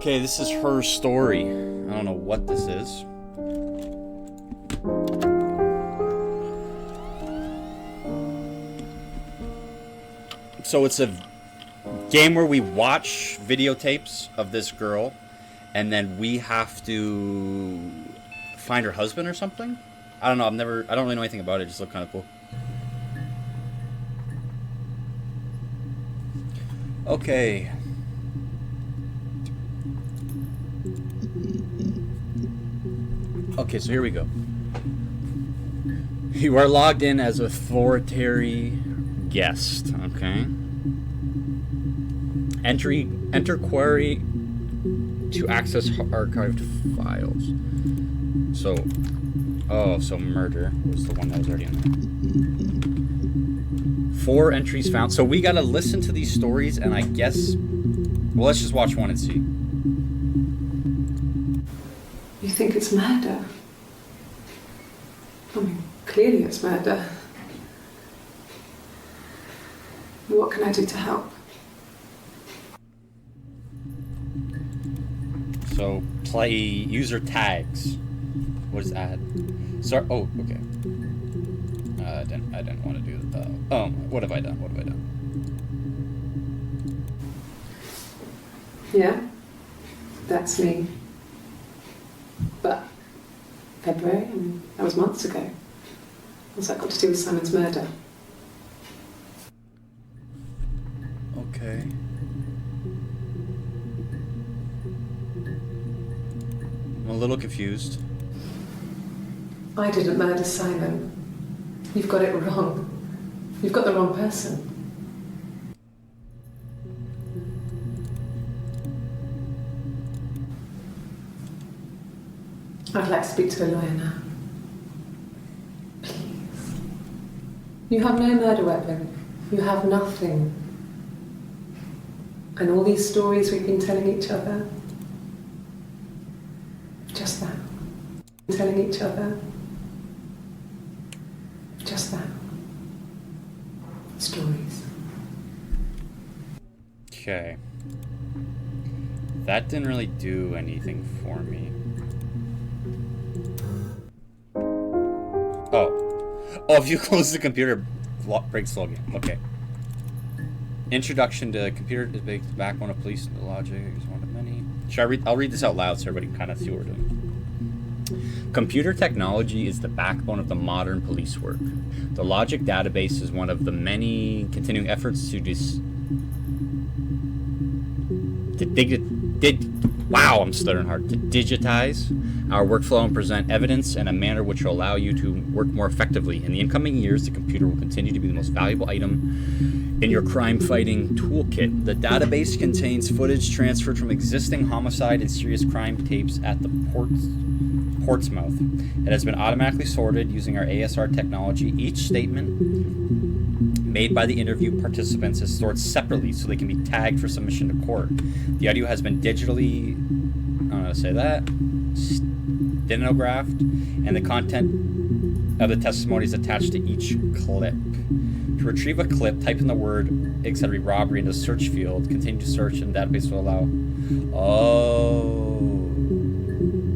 Okay, this is her story. I don't know what this is. So it's a game where we watch videotapes of this girl, and then we have to find her husband or something. I don't know. I don't really know anything about it. It just looked kind of cool. Okay. Okay, so here we go. You are logged in as authority guest, okay? Enter query to access archived files. So, so murder was the one that was already in there. 4 entries found. So we gotta listen to these stories, and I guess, well, let's just watch one and see. You think it's murder? I mean, clearly it's murder. What can I do to help? So play user tags. What is that? Sorry. Oh, okay. I didn't want to do that. What have I done? What have I done? Yeah, that's me. But February, I mean, that was months ago. What's that got to do with Simon's murder? Okay. I'm a little confused. I didn't murder Simon. You've got it wrong. You've got the wrong person. I'd like to speak to a lawyer now. Please. You have no murder weapon. You have nothing. And all these stories we've been telling each other, just that. Telling each other, just that. Stories. Okay. That didn't really do anything for me. Oh, if you close the computer, breaks login. Okay. Introduction to computer is the backbone of police and the logic is one of many. I'll read this out loud so everybody can kind of see what we're doing. Computer technology is the backbone of the modern police work. The logic database is one of the many continuing efforts to digitize our workflow and present evidence in a manner which will allow you to work more effectively. In the incoming years, the computer will continue to be the most valuable item in your crime-fighting toolkit. The database contains footage transferred from existing homicide and serious crime tapes at the Portsmouth. It has been automatically sorted using our ASR technology. Each statement made by the interview participants is stored separately so they can be tagged for submission to court. The audio has been digitally, I don't know how to say that, stenographed, and the content of the testimony is attached to each clip. To retrieve a clip, type in the word auxiliary robbery into the search field. Continue to search, and the database will allow.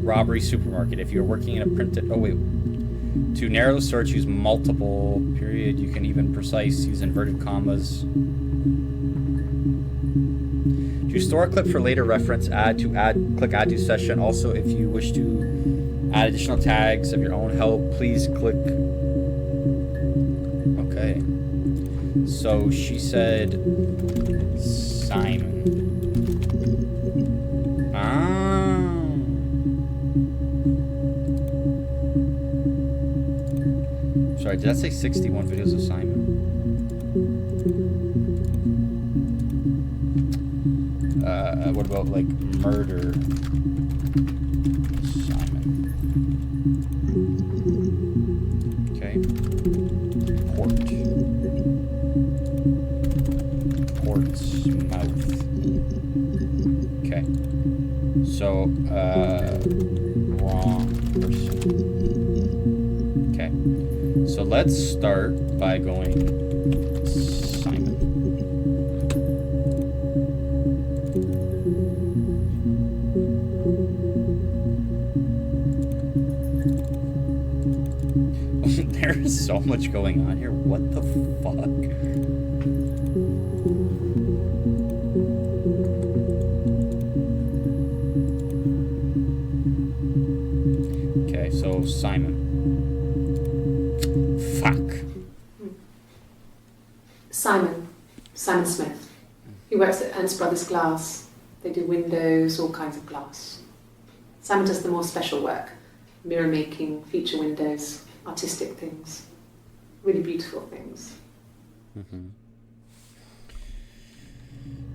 Robbery supermarket. If you're working in a printed. To narrow the search, use multiple period. You can even precise, use inverted commas. To store a clip for later reference, click add to session. Also, if you wish to add additional tags of your own help, please click. Okay. So she said Simon. Sorry, did that say 61 videos of Simon? What about like murder Simon? Okay. Portsmouth. Okay. So, wrong person. Okay. So let's start by going Simon. There is so much going on here. What the fuck? Okay, so Simon. Fuck. Simon Smith. He works at Ernst Brothers Glass. They do windows, all kinds of glass. Simon does the more special work. Mirror making, feature windows, artistic things. Really beautiful things. Mm-hmm.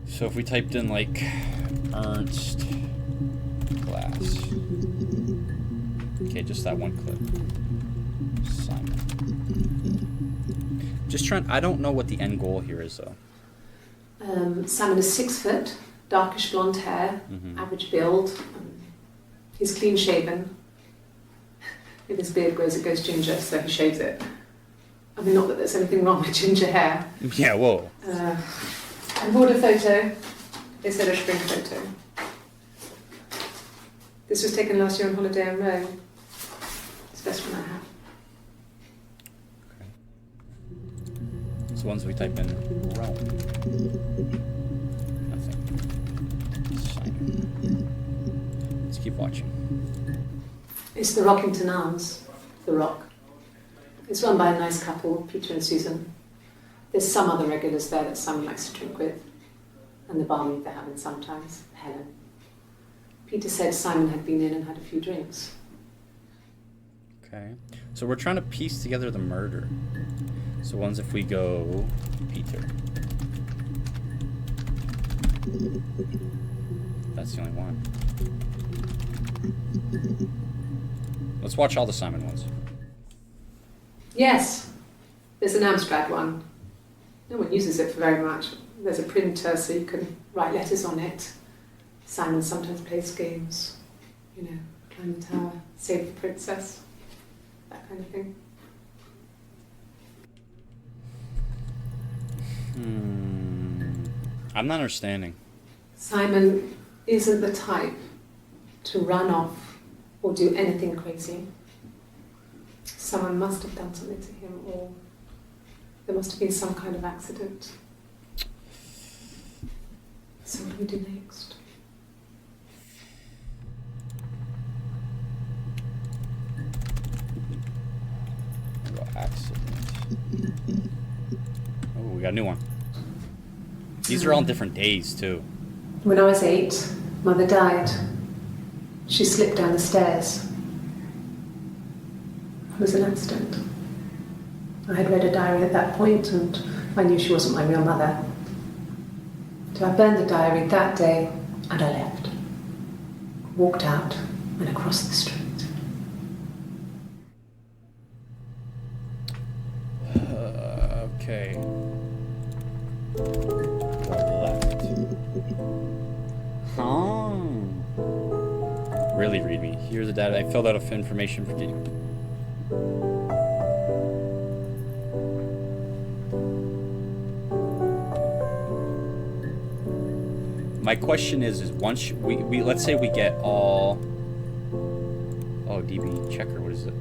So if we typed in like Ernst Glass. Okay, just that one clip. Simon. Just trying, I don't know what the end goal here is though. Simon is 6 foot, darkish blonde hair, average build. He's clean shaven. If his beard grows, it goes ginger, so he shaves it. I mean, not that there's anything wrong with ginger hair. Yeah, whoa. I bought a photo. They said a spring photo. This was taken last year on holiday in Rome. It's the best one I have. Okay. So once we type in Rome. Nothing. Simon. Let's keep watching. It's the Rockington Arms, The Rock. It's run by a nice couple, Peter and Susan. There's some other regulars there that Simon likes to drink with, and the barmaid they're having sometimes, Helen. Peter said Simon had been in and had a few drinks. Okay, so we're trying to piece together the murder. So one's if we go Peter. That's the only one. Let's watch all the Simon ones. Yes, there's an Amstrad one. No one uses it for very much. There's a printer so you can write letters on it. Simon sometimes plays games, you know, climb the tower, save the princess, that kind of thing. I'm not understanding. Simon isn't the type to run off or do anything crazy. Someone must have done something to him, or there must have been some kind of accident. So what do we do next? Accident. Oh, we got a new one. These are all different days too. When I was 8, Mother died. She slipped down the stairs. It was an accident. I had read a diary at that point and I knew she wasn't my real mother. So I burned the diary that day and I left. Walked out and across the street. Okay. Left. Huh. Really read me. Here's the data. I filled out a information for you. My question is once we let's say we get all. Oh, DB checker. What is it?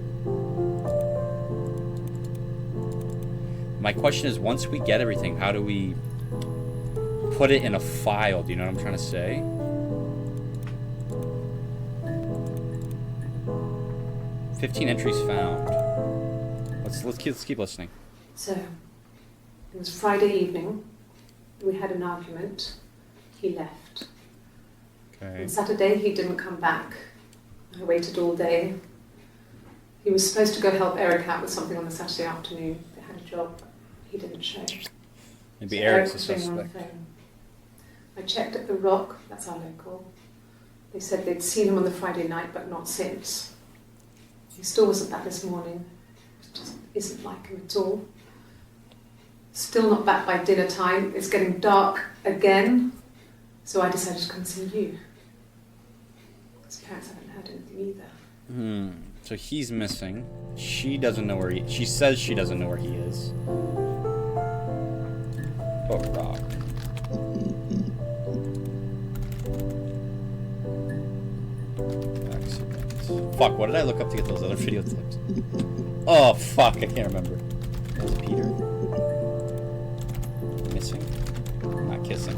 My question is, once we get everything, how do we put it in a file? Do you know what I'm trying to say? "15 entries found." Let's keep listening. So, it was Friday evening. We had an argument. He left. Okay. On Saturday, he didn't come back. I waited all day. He was supposed to go help Eric out with something on the Saturday afternoon. They had a job. He didn't show. Maybe So Eric's Eric a was ringing on the suspect. phone. I checked at The Rock, that's our local. They said they'd seen him on the Friday night, but not since. He still wasn't back this morning. It just isn't like him at all. Still not back by dinner time. It's getting dark again. So I decided to come see you. His parents haven't heard anything either. So he's missing. She doesn't know where she says she doesn't know where he is. Oh, rock. Accident. Fuck, what did I look up to get those other video clips? Oh, fuck, I can't remember. Was it Peter? Missing. Not kissing.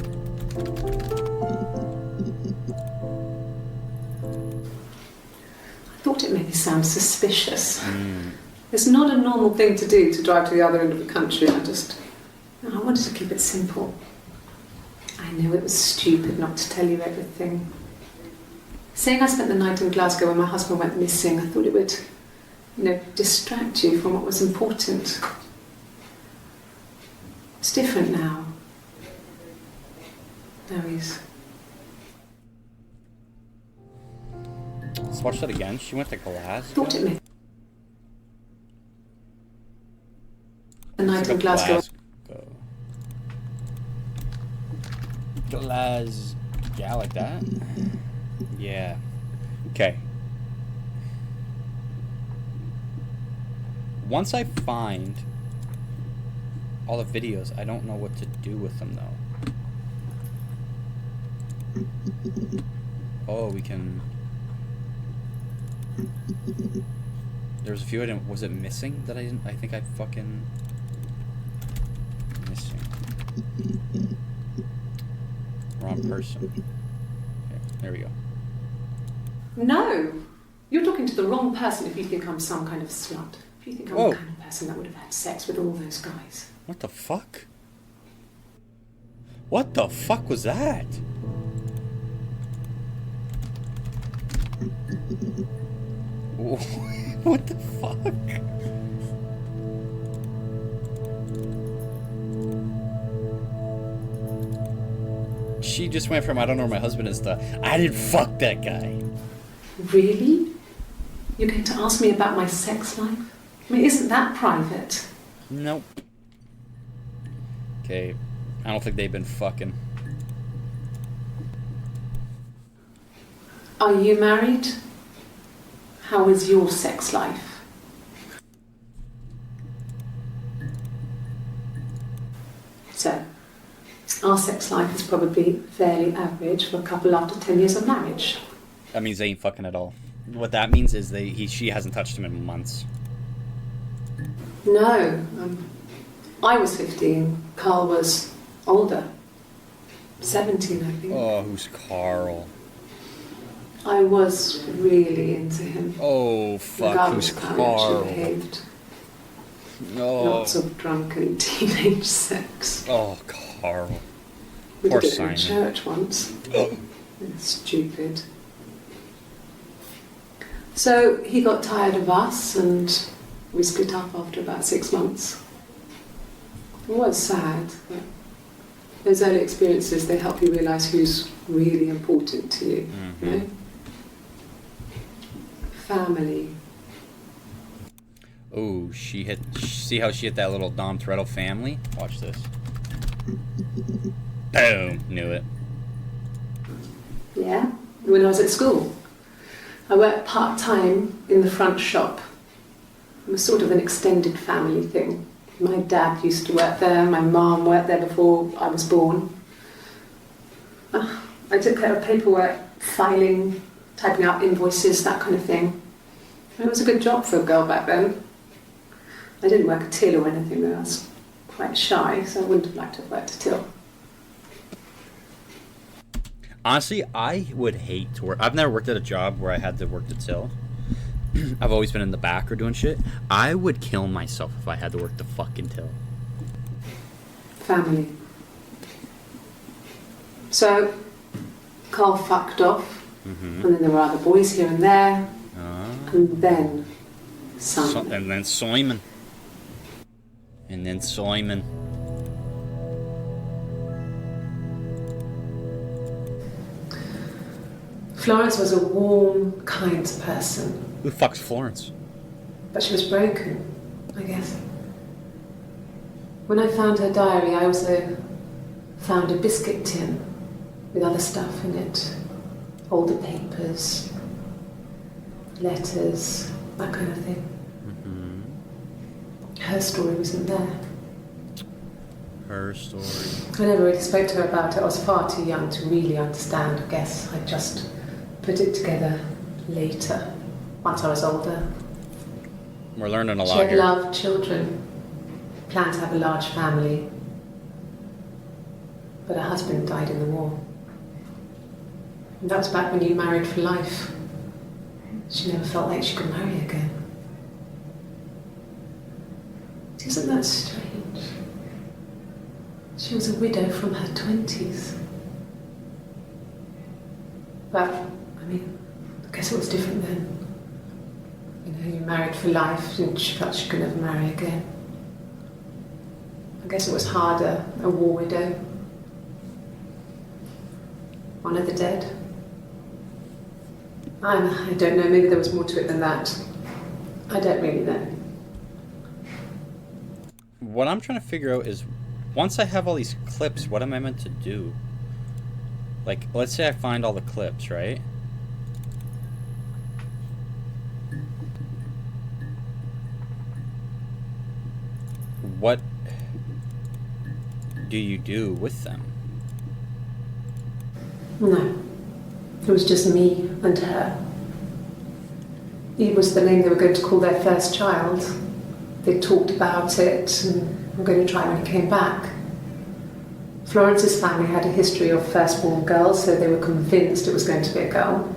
I thought it made me sound suspicious. It's not a normal thing to do, to drive to the other end of the country. I wanted to keep it simple. I knew it was stupid not to tell you everything. Saying I spent the night in Glasgow when my husband went missing, I thought it would, distract you from what was important. It's different now. Now he's... Let's watch that again. She went to Glasgow. Thought it made... The night in Glasgow. Yeah, like that? Yeah. Okay. Once I find all the videos, I don't know what to do with them, though. Oh, we can... There's a few I didn't... Was it missing that I didn't... I think I fucking... Missing. Wrong person. Okay, there we go. No! You're talking to the wrong person if you think I'm some kind of slut. If you think I'm the kind of person that would have had sex with all those guys. What the fuck? What the fuck was that? What the fuck? She just went from I don't know where my husband is to I didn't fuck that guy. Really? You're going to ask me about my sex life? I mean, isn't that private? Nope. Okay, I don't think they've been fucking. Are you married? How is your sex life? So, our sex life is probably fairly average for a couple after 10 years of marriage. That means they ain't fucking at all. What that means is she hasn't touched him in months. No, I was 15. Carl was older. 17, I think. Oh, who's Carl? I was really into him. Oh, fuck, regardless who's of how he actually Carl? behaved. No. Lots of drunken teenage sex. Oh, Carl. We Poor did it Simon. in church once. Oh. Stupid. So he got tired of us and we split up after about 6 months. It was sad, but those early experiences, they help you realise who's really important to you. Mm-hmm. You know? Family. Oh, see how she hit that little Dom Toretto family? Watch this. Boom! Knew it. Yeah, when I was at school. I worked part-time in the front shop. It was sort of an extended family thing. My dad used to work there, my mum worked there before I was born. I took care of paperwork, filing, typing out invoices, that kind of thing. And it was a good job for a girl back then. I didn't work a till or anything though, I was quite shy, so I wouldn't have liked to have worked a till. Honestly, I would hate to work. I've never worked at a job where I had to work the till. I've always been in the back or doing shit. I would kill myself if I had to work the fucking till. Family. So, Carl fucked off, and then there were other boys here and there, and then Simon. And then Simon. And then Simon. Florence was a warm, kind person, Who fucks Florence? but she was broken, I guess. When I found her diary, I also found a biscuit tin with other stuff in it. Older papers, letters, that kind of thing. Her story wasn't there. Her story. I never really spoke to her about it. I was far too young to really understand, I guess. I just put it together later, once I was older. We're learning a She lot had here. loved children, planned to have a large family, but her husband died in the war. And that was back when you married for life. She never felt like she could marry again. Isn't that strange? She was a widow from her 20s. But, I mean, I guess it was different then. You know, you married for life and she felt she could never marry again. I guess it was harder, a war widow. One of the dead. I don't know, maybe there was more to it than that. I don't really know. What I'm trying to figure out is, once I have all these clips, what am I meant to do? Like, let's say I find all the clips, right? What do you do with them? No. It was just me and her. Eve was the name they were going to call their first child. They talked about it and were going to try when he came back. Florence's family had a history of firstborn girls, so they were convinced it was going to be a girl.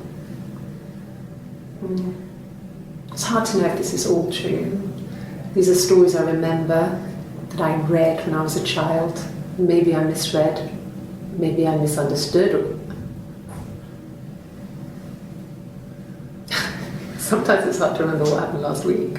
It's hard to know if this is all true. These are stories I remember, that I read when I was a child. Maybe I misread, maybe I misunderstood. Sometimes it's hard to remember what happened last week.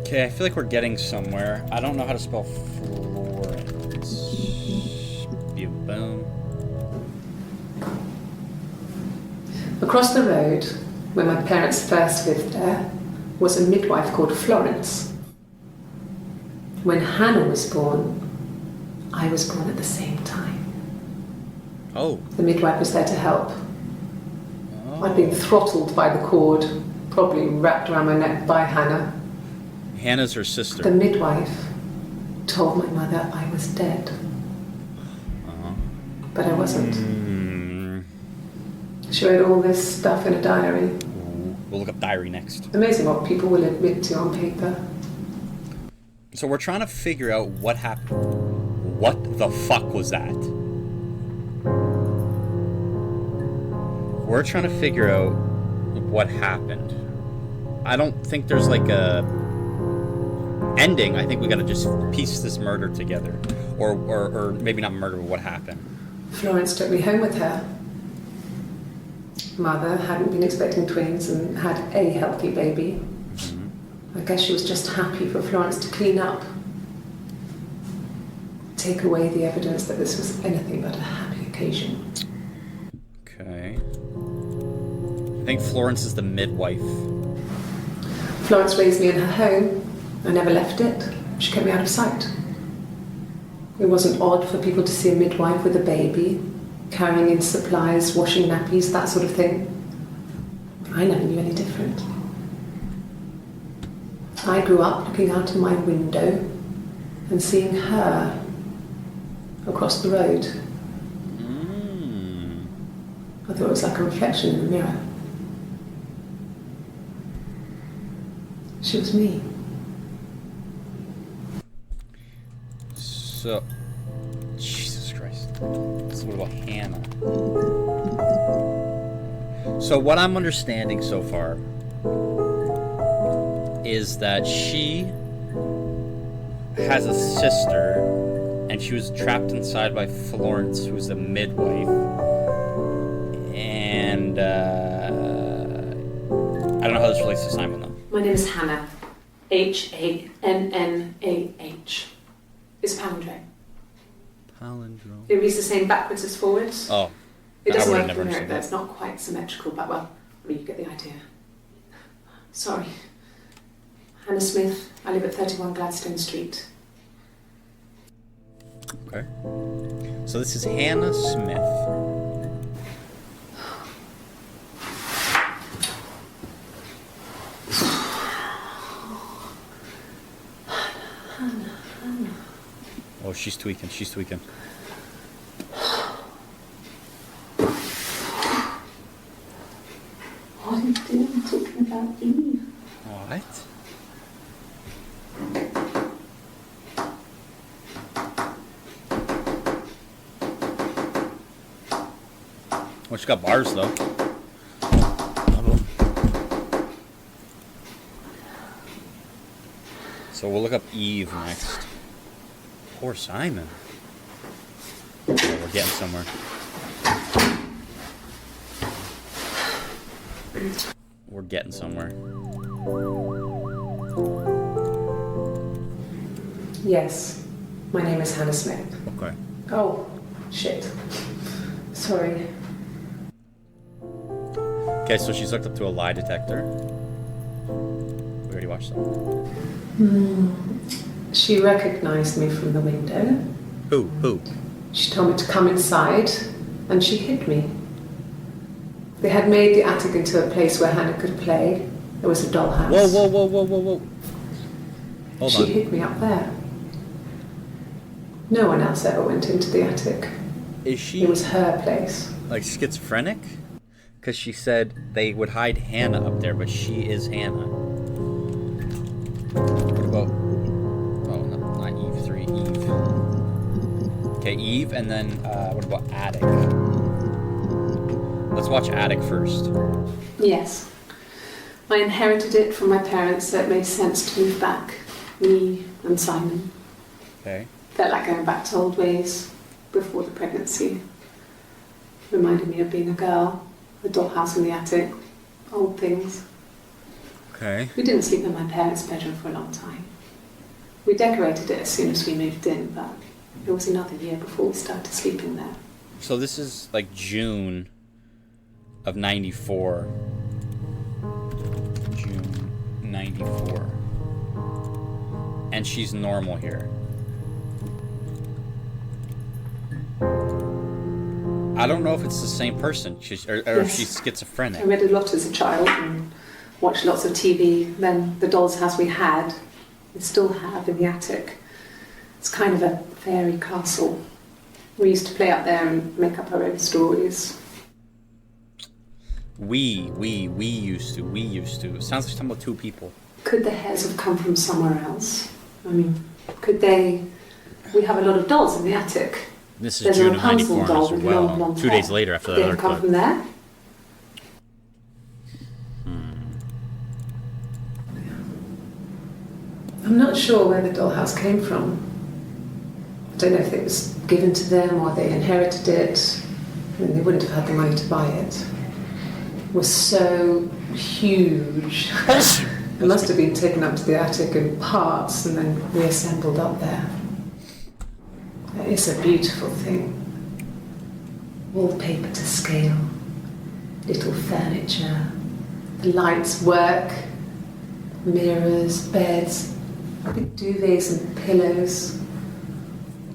Okay, I feel like we're getting somewhere. I don't know how to spell Florence. Boom. Across the road, where my parents first lived there, was a midwife called Florence. When Hannah was born, I was born at the same time. Oh. The midwife was there to help. I'd been throttled by the cord, probably wrapped around my neck by Hannah. Hannah's her sister. The midwife told my mother I was dead. But I wasn't. She wrote all this stuff in a diary. We'll look up diary next. Amazing what people will admit to on paper. So we're trying to figure out what happened. What the fuck was that? We're trying to figure out what happened. I don't think there's like a ending. I think we gotta just piece this murder together. Or maybe not murder, but what happened. Florence took me home with her. Mother hadn't been expecting twins and had a healthy baby. I guess she was just happy for Florence to clean up. Take away the evidence that this was anything but a happy occasion. Okay. I think Florence is the midwife. Florence raised me in her home. I never left it. She kept me out of sight. It wasn't odd for people to see a midwife with a baby, carrying in supplies, washing nappies, that sort of thing. I never knew any different. I grew up looking out of my window and seeing her across the road. I thought it was like a reflection in the mirror. She was me. So, Jesus Christ. So what about Hannah? So what I'm understanding so far is that she has a sister and she was trapped inside by Florence, who's the midwife. And I don't know how this relates to Simon though. My name is Hannah. Hannah. It's a palindrome. Palindrome. It reads the same backwards as forwards. Oh. It doesn't I work would've from never here. understood that. It's not quite symmetrical, but well, I mean, you get the idea. Sorry. Hannah Smith. I live at 31 Gladstone Street. Okay. So this is Hannah Smith. she's tweaking. She's tweaking. What are you doing talking about Eve? What? Well, she got bars though. So we'll look up Eve next. Poor Simon. Okay, we're getting somewhere. We're getting somewhere. Yes, my name is Hannah Smith. Okay. Oh, shit. Sorry. Okay, so she's hooked up to a lie detector. We already watched that. She recognized me from the window. Who? She told me to come inside, and she hid me. They had made the attic into a place where Hannah could play. There was a dollhouse. Whoa. Hold She on. hid me up there. No one else ever went into the attic. Is she It was her place. like schizophrenic? Because she said they would hide Hannah up there, but she is Hannah. What about... Oh, no, not Eve 3, Eve. Okay, Eve, and then what about Attic? Let's watch Attic first. Yes. I inherited it from my parents, so it made sense to move back. Me and Simon. Okay. Felt like going back to old ways before the pregnancy. Reminded me of being a girl, the dollhouse in the attic, old things. Okay. We didn't sleep in my parents' bedroom for a long time. We decorated it as soon as we moved in, but it was another year before we started sleeping there. So this is like June of 94. June 94. And she's normal here. I don't know if it's the same person, or if Yes. she's schizophrenic. I read a lot as a child and watched lots of TV. Then the doll's house we had, we still have in the attic. It's kind of a fairy castle. We used to play up there and make up our own stories. We used to. It sounds like you're talking about two people. Could the hairs have come from somewhere else? I mean, could they... We have a lot of dolls in the attic. This is There's June a of Rapunzel 94 doll as with well. long blonde 2 days hair. later after Could that they other have come clip. from there? I'm not sure where the dollhouse came from. I don't know if it was given to them or they inherited it. I mean, they wouldn't have had the money to buy it. It was so huge. It must have been taken up to the attic in parts and then reassembled up there. It's a beautiful thing. Wallpaper to scale, little furniture, the lights work, mirrors, beds, big duvets and pillows.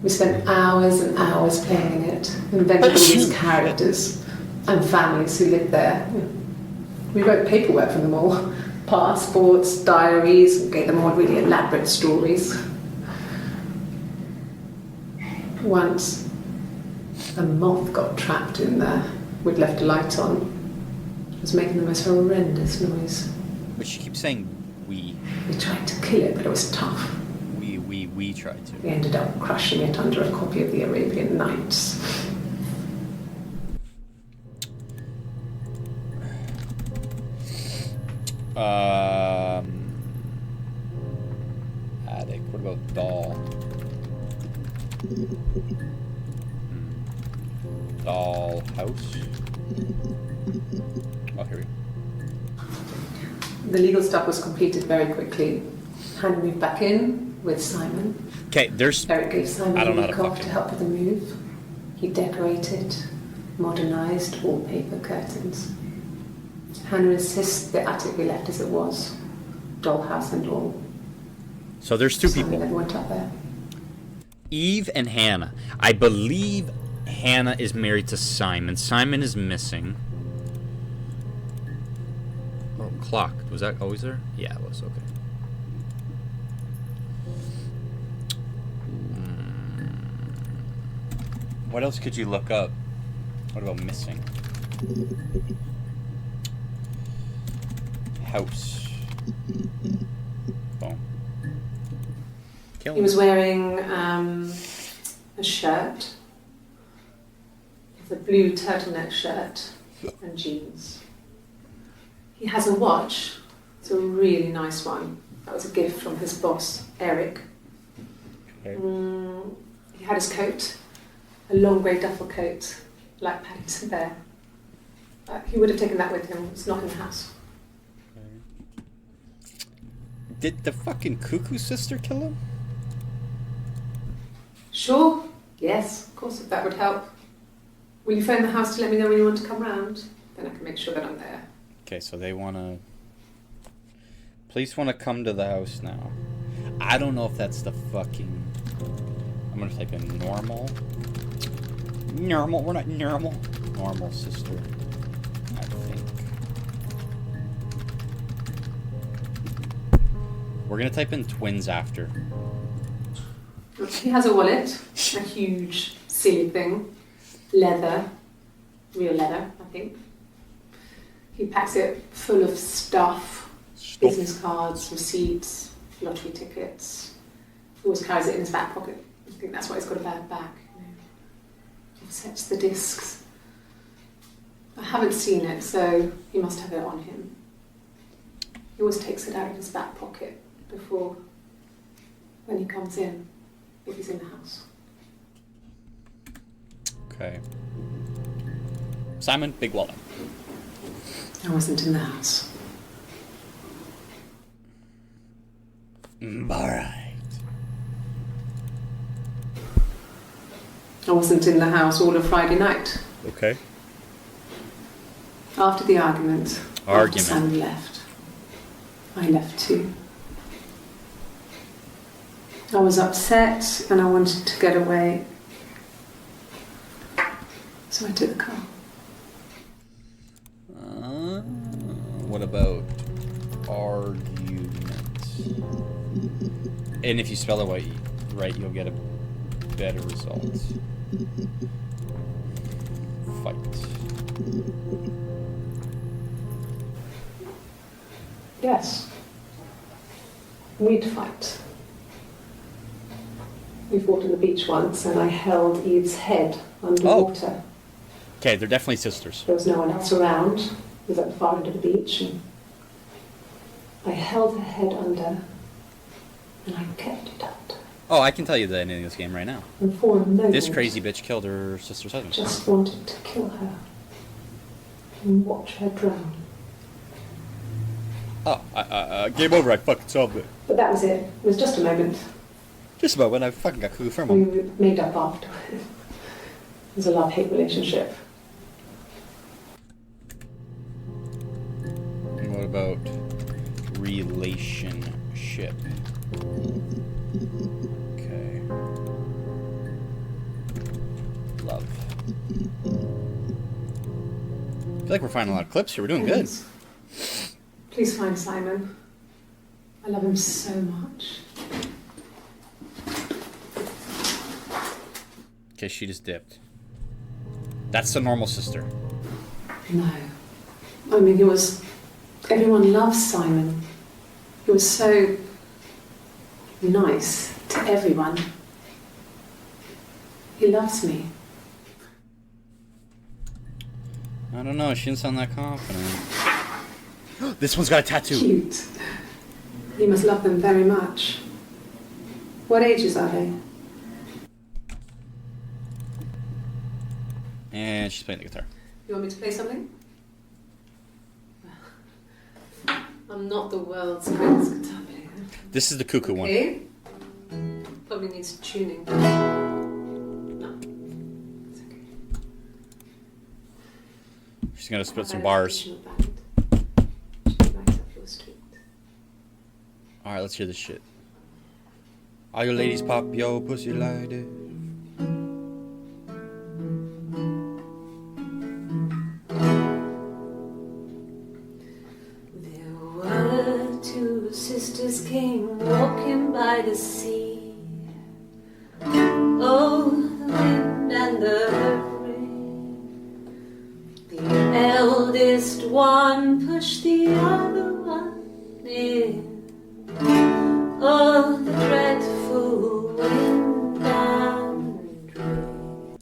We spent hours and hours playing in it, inventing all these characters and families who lived there. We wrote paperwork for them all, passports, diaries, and gave them all really elaborate stories. Once, a moth got trapped in there. We'd left a light on. It was making the most horrendous noise. But she keeps saying we. We tried to kill it, but it was tough. We tried to. We ended up crushing it under a copy of the Arabian Nights. Attic. What about doll? Doll house. Oh, here we go. The legal stuff was completed very quickly. Hannah moved back in with Simon. Okay, there's. Eric gave Simon I don't a know week how to off to fucking- help with the move. He decorated, modernised wallpaper, curtains. Hannah insists the attic be left as it was, dollhouse and all. So there's two Simon people. never went up there. Eve and Hannah. I believe Hannah is married to Simon. Simon is missing. Oh, clock. Was that always there? Yeah, it was. Okay. What else could you look up? What about missing? House. Boom. Kill He him. was wearing a shirt, a blue turtleneck shirt and jeans. He has a watch. It's a really nice one. That was a gift from his boss, Eric. Okay. He had his coat, a long grey duffel coat, like Paddington Bear. He would have taken that with him. It's not in the house. Did the fucking cuckoo sister kill him? Sure. Yes, of course, if that would help. Will you phone the house to let me know when you want to come round? Then I can make sure that I'm there. Okay, so they wanna... Police wanna come to the house now. I don't know if that's the fucking... I'm gonna type in normal. Normal, we're not normal. Normal sister, I think. We're gonna type in twins after. He has a wallet, a huge, silly thing. Leather. Real leather, I think. He packs it full of stuff. Business cards, receipts, lottery tickets. He always carries it in his back pocket. I think that's why he's got a bad back. Offsets the discs. I haven't seen it, so he must have it on him. He always takes it out of his back pocket before, when he comes in, if he's in the house. Okay. Simon, big wallet. I wasn't in the house. Alright. I wasn't in the house all of Friday night. Okay. After the argument. After Simon left. I left too. I was upset and I wanted to get away. So I took the car. What about argument? And if you spell it right, you'll get a better result. Fight. Yes. We'd fight. We fought on the beach once and I held Eve's head underwater. Oh. Okay, they're definitely sisters. There was no one else around. It was at the far end of the beach and I held her head under and I kept it out. Oh, I can tell you the ending of this game right now. And for a moment, This crazy bitch killed her sister's husband. just wanted to kill her and watch her drown. Oh, game over, I fucking solved it. But that was it. It was just a moment. Just about when I fucking got cuckoo from We him. made up after. It was a love-hate relationship. And what about relationship? Okay. Love. I feel like we're finding a lot of clips here. We're doing good. Please find Simon. I love him so much. Okay, she just dipped. That's the normal sister. No. I mean, he was... Everyone loves Simon. He was so nice to everyone. He loves me. I don't know. She didn't sound that confident. This one's got a tattoo. Cute. He must love them very much. What ages are they? And she's playing the guitar. You want me to play something? I'm not the world's greatest guitar player. This is the cuckoo one. Okay. Probably needs tuning. No. It's okay. She's gonna spit some I've had a bars. traditional band. Should be right up your street. Alright, let's hear this shit. All you ladies pop yo pussy like it. There were two sisters came walking by the sea. Oh, the wind and the eldest one pushed the other one in. Oh, the dreadful wind and rain.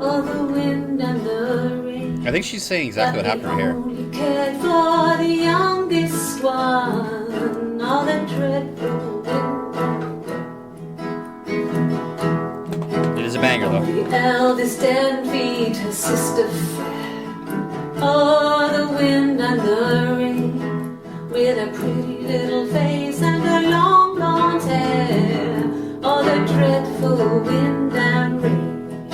Oh, the wind and the rain. I think she's saying exactly what happened here. Only cared for the youngest one. Oh, the dreadful wind. It is a banger, though. The eldest envied her sister fair. Oh, the wind and the rain, with a pretty little face and her long blonde hair. Oh, the dreadful wind and rain.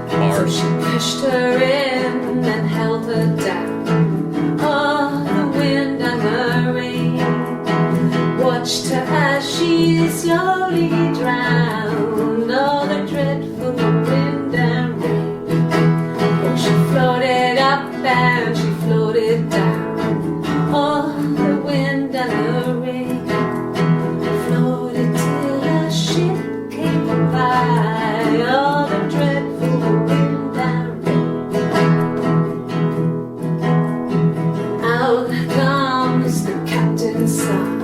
Bars. So she pushed her in and held her down. Oh, the wind and the rain watched her as she slowly drowned. Oh, the dreadful wind and rain. Oh, she floated up and she floated down. Oh, the wind and the rain floated till a ship came by. Oh, the dreadful wind and rain. Out comes the captain's son.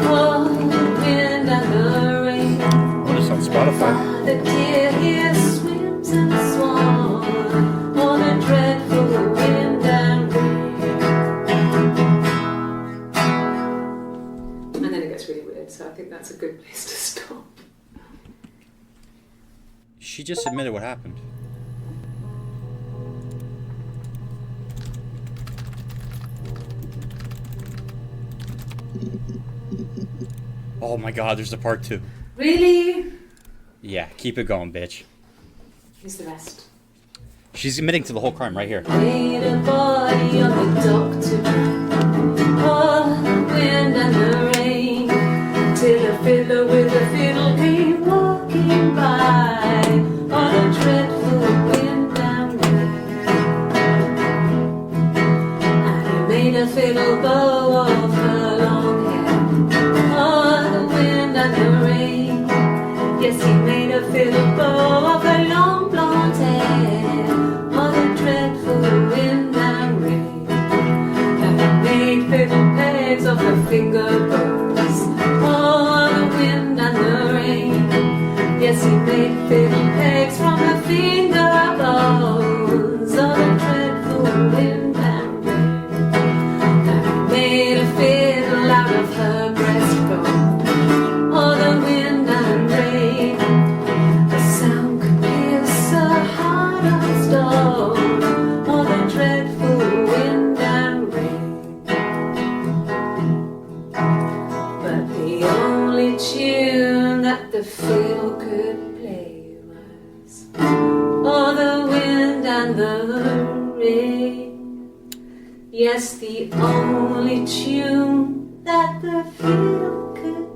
Oh, the wind and the rain. What is on Spotify? The deer here swims and swans. Oh, the dreadful wind and rain. And then it gets really weird, so I think that's a good place to stop. She just admitted what happened. Oh my god, there's a part 2. Really? Yeah, keep it going, bitch. Here's the rest. She's admitting to the whole crime right here. Laid a body on the dock to dry. Oh, the wind and the rain, till a fiddler with a fiddle came walking by. Oh, the dreadful wind and rain. And he made a fiddle bow of her long hair. Oh, the wind and the rain. Yes, he made a fiddle bow of her long blonde hair. Oh, the dreadful wind and rain. And he made fiddle pegs of her finger bones. Oh, the wind and the rain. Yes, he made fiddle pegs from her finger bones. Oh, the dreadful wind and rain. And he made a fiddle out of her breastbone. Oh, the wind and rain. The sound could pierce a heart of stone. Oh, the dreadful wind and rain. But the only tune that the fiddle could play was oh, the wind and the rain. Yes, the only tune that the fiddle could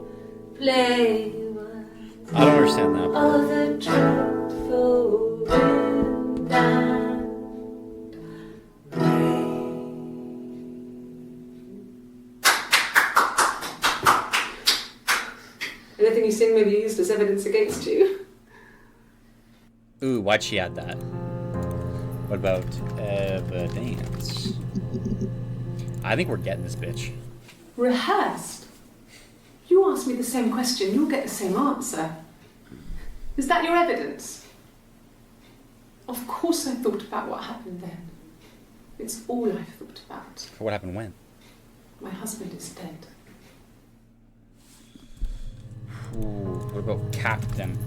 play was I don't understand that. oh, the dreadful wind and rain. Anything you sing may be used as evidence against you. Ooh, why'd she add that? What about evidence? I think we're getting this bitch. Rehearsed? You ask me the same question, you'll get the same answer. Is that your evidence? Of course I thought about what happened then. It's all I've thought about. What happened when? My husband is dead. Ooh, what about Captain?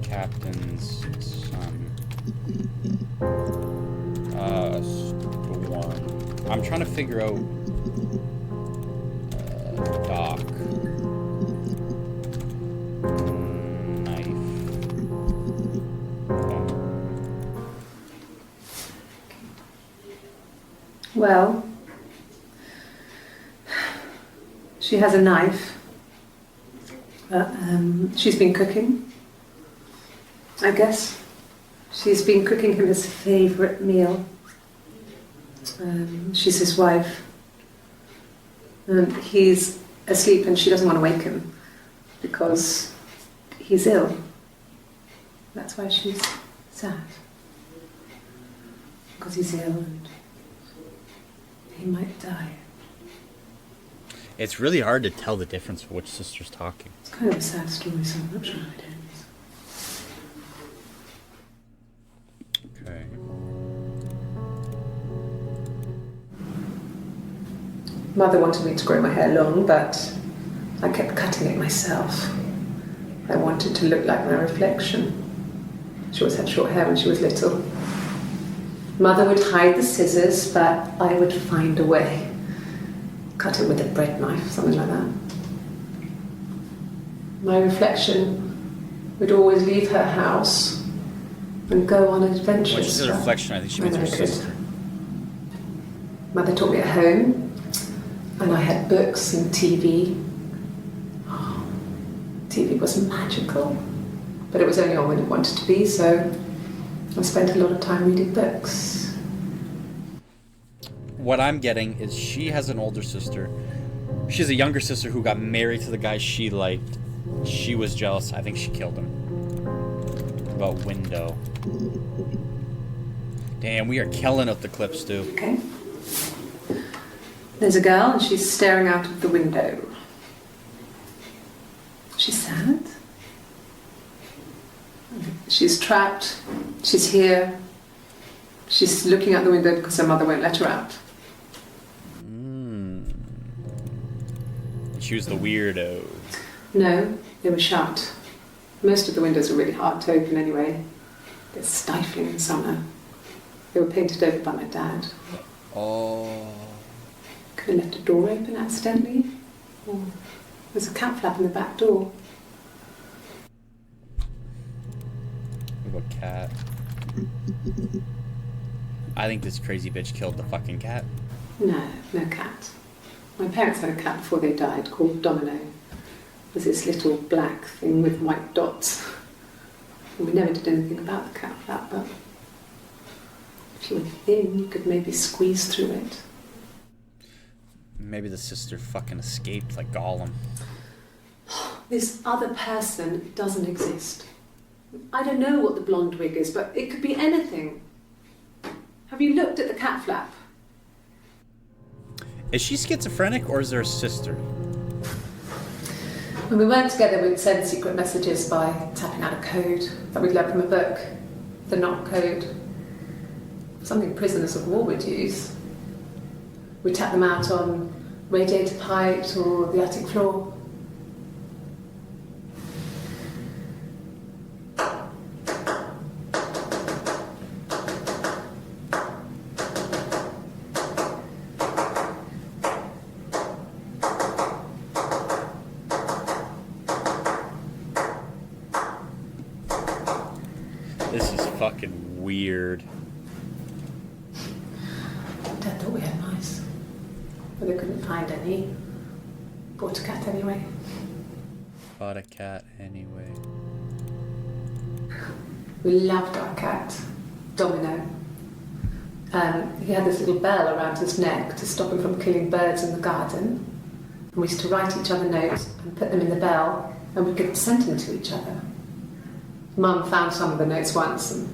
Captain's son. Storm. I'm trying to figure out Doc. Knife. Well, she has a knife. She's been cooking, I guess. She's been cooking him his favourite meal. She's his wife. He's asleep and she doesn't want to wake him because he's ill. That's why she's sad. Because he's ill and he might die. It's really hard to tell the difference of which sister's talking. It's kind of a sad story, so I'm not sure how it ends. Okay. Mother wanted me to grow my hair long, but I kept cutting it myself. I wanted to look like my reflection. She always had short hair when she was little. Mother would hide the scissors, but I would find a way. Cut it with a bread knife, something like that. My reflection would always leave her house and go on adventures. When she says reflection, I think she means her sister. Mother taught me at home, and I had books and TV. Oh, TV was magical, but it was only on when it wanted to be, so I spent a lot of time reading books. What I'm getting is she has an older sister. She has a younger sister who got married to the guy she liked. She was jealous. I think she killed him. About window. Damn, we are killing up the clips, dude. Okay. There's a girl and she's staring out of the window. She's sad. She's trapped. She's here. She's looking out the window because her mother won't let her out. She was the weirdo. No, they were shut. Most of the windows are really hard to open anyway. They're stifling in summer. They were painted over by my dad. Oh. Could have left a door open accidentally. Or there's a cat flap in the back door. What about cat? I think this crazy bitch killed the fucking cat. No, no cat. My parents had a cat before they died called Domino. It was this little black thing with white dots. And we never did anything about the cat flap, but if you were thin, you could maybe squeeze through it. Maybe the sister fucking escaped like Gollum. This other person doesn't exist. I don't know what the blonde wig is, but it could be anything. Have you looked at the cat flap? Is she schizophrenic or is there a sister? When we weren't together, we'd send secret messages by tapping out a code that we'd learned from a book, the knock code. Something prisoners of war would use. We'd tap them out on radiator pipes or the attic floor. This is fucking weird. Dad thought we had mice, but they couldn't find any. Bought a cat anyway. Bought a cat anyway. We loved our cat, Domino. He had this little bell around his neck to stop him from killing birds in the garden. And we used to write each other notes and put them in the bell, and we could send them to each other. Mum found some of the notes once, and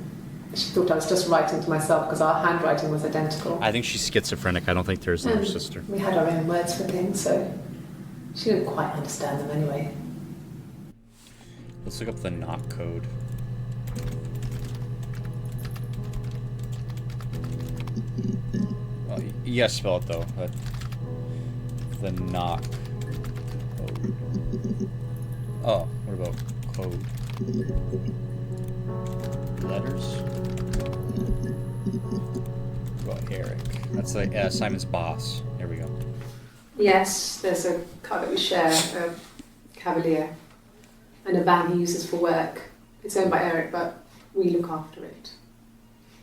she thought I was just writing to myself because our handwriting was identical. I think she's schizophrenic. I don't think there's another sister. We had our own words for things, so she didn't quite understand them anyway. Let's look up the knock code. Well, you gotta spell it though. The knock code. Oh, what about code? Letters? What about Eric? That's like Simon's boss. There we go. Yes, there's a car that we share, a Cavalier, and a van he uses for work. It's owned by Eric, but we look after it.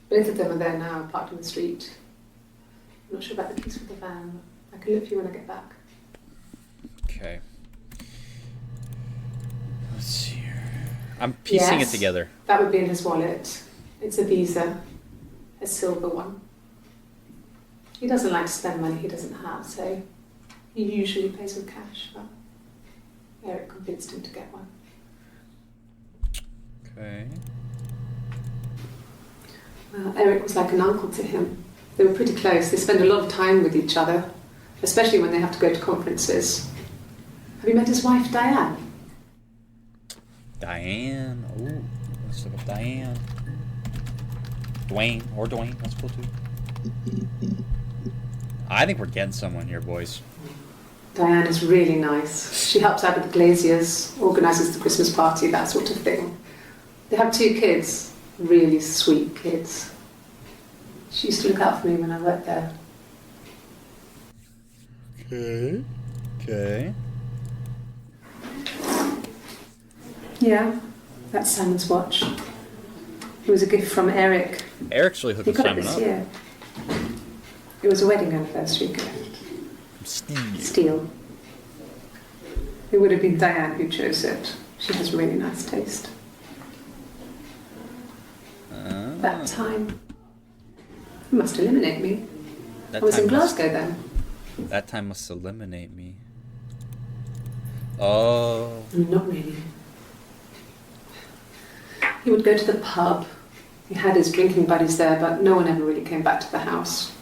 Both of them are there now, parked in the street. I'm not sure about the keys for the van. I can look for you when I get back. Okay. Let's see here. I'm piecing it together. That would be in his wallet. It's a Visa, a silver one. He doesn't like to spend money he doesn't have, so he usually pays with cash, but Eric convinced him to get one. Okay. Eric was like an uncle to him. They were pretty close. They spend a lot of time with each other, especially when they have to go to conferences. Have you met his wife, Diane? Diane. Ooh, let's look up Diane. Dwayne. That's cool too. I think we're getting someone here, boys. Diane is really nice. She helps out with the Glaziers, organises the Christmas party, that sort of thing. They have 2 kids, really sweet kids. She used to look out for me when I worked there. Okay. Yeah, that's Simon's watch. It was a gift from Eric. Eric's really He hooking got it Simon this up. year. It was a wedding anniversary gift. Steel. It would have been Diane who chose it. She has really nice taste. That time. You must eliminate me. I was in Glasgow then. That time must eliminate me. Oh. Not really. He would go to the pub. He had his drinking buddies there, but no one ever really came back to the house.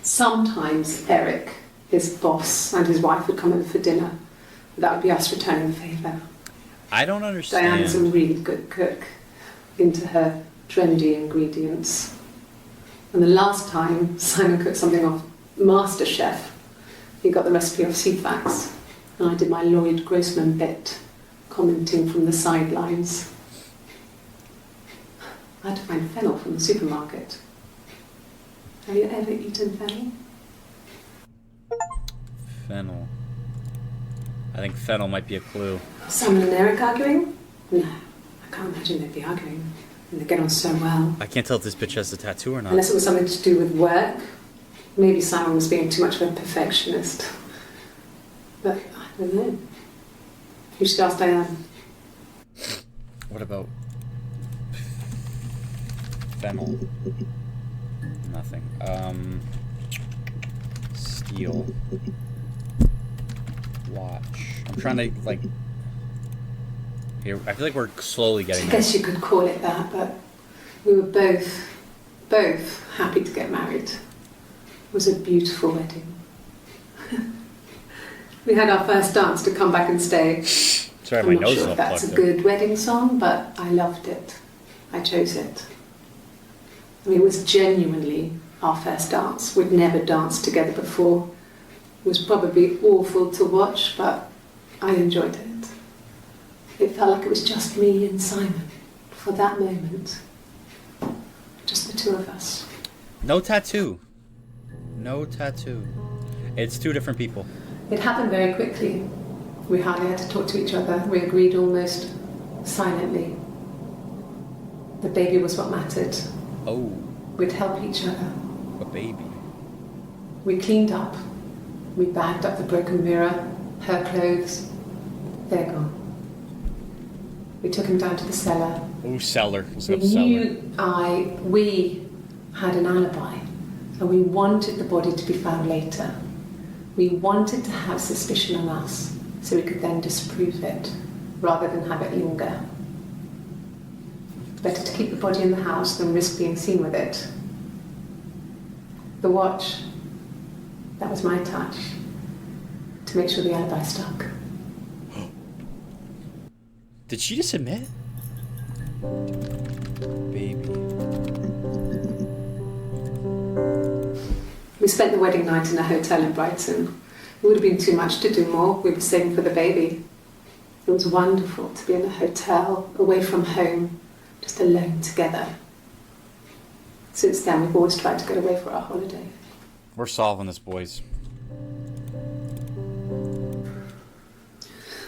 Sometimes Eric, his boss, and his wife would come over for dinner. That would be us returning the favour. I don't understand. Diane's a really good cook, into her trendy ingredients. And the last time Simon cooked something off MasterChef, he got the recipe off CFAX, and I did my Lloyd Grossman bit, commenting from the sidelines. I had to find fennel from the supermarket. Have you ever eaten fennel? Fennel. I think fennel might be a clue. Simon and Eric arguing? No, I can't imagine they'd be arguing. And they get on so well. I can't tell if this bitch has the tattoo or not. Unless it was something to do with work. Maybe Simon was being too much of a perfectionist. But I don't know. You should ask Diane. What about fennel? Nothing. Steel. Watch. I'm trying to, like... Here, I feel like we're slowly getting I there. guess you could call it that, but we were both happy to get married. It was a beautiful wedding. We had our first dance to Come Back and Stay. Sorry, my I'm not nose sure is if all that's a plugged in. good wedding song, but I loved it. I chose it. I mean, it was genuinely our first dance. We'd never danced together before. It was probably awful to watch, but I enjoyed it. It felt like it was just me and Simon for that moment. Just the 2 of us. No tattoo. No tattoo. It's 2 different people. It happened very quickly. We hardly had to talk to each other. We agreed almost silently. The baby was what mattered. Oh, We'd help each other. a baby. We cleaned up. We bagged up the broken mirror, her clothes. They're gone. We took him down to the cellar. Oh, cellar. Let's We go cellar. knew we had an alibi, and we wanted the body to be found later. We wanted to have suspicion on us, so we could then disprove it, rather than have it linger. Better to keep the body in the house than risk being seen with it. The watch, that was my touch, to make sure the alibi stuck. Did she just admit? Baby. We spent the wedding night in a hotel in Brighton. It would have been too much to do more. We were saving for the baby. It was wonderful to be in a hotel, away from home, just alone together. Since then, we've always tried to get away for our holiday. We're solving this, boys.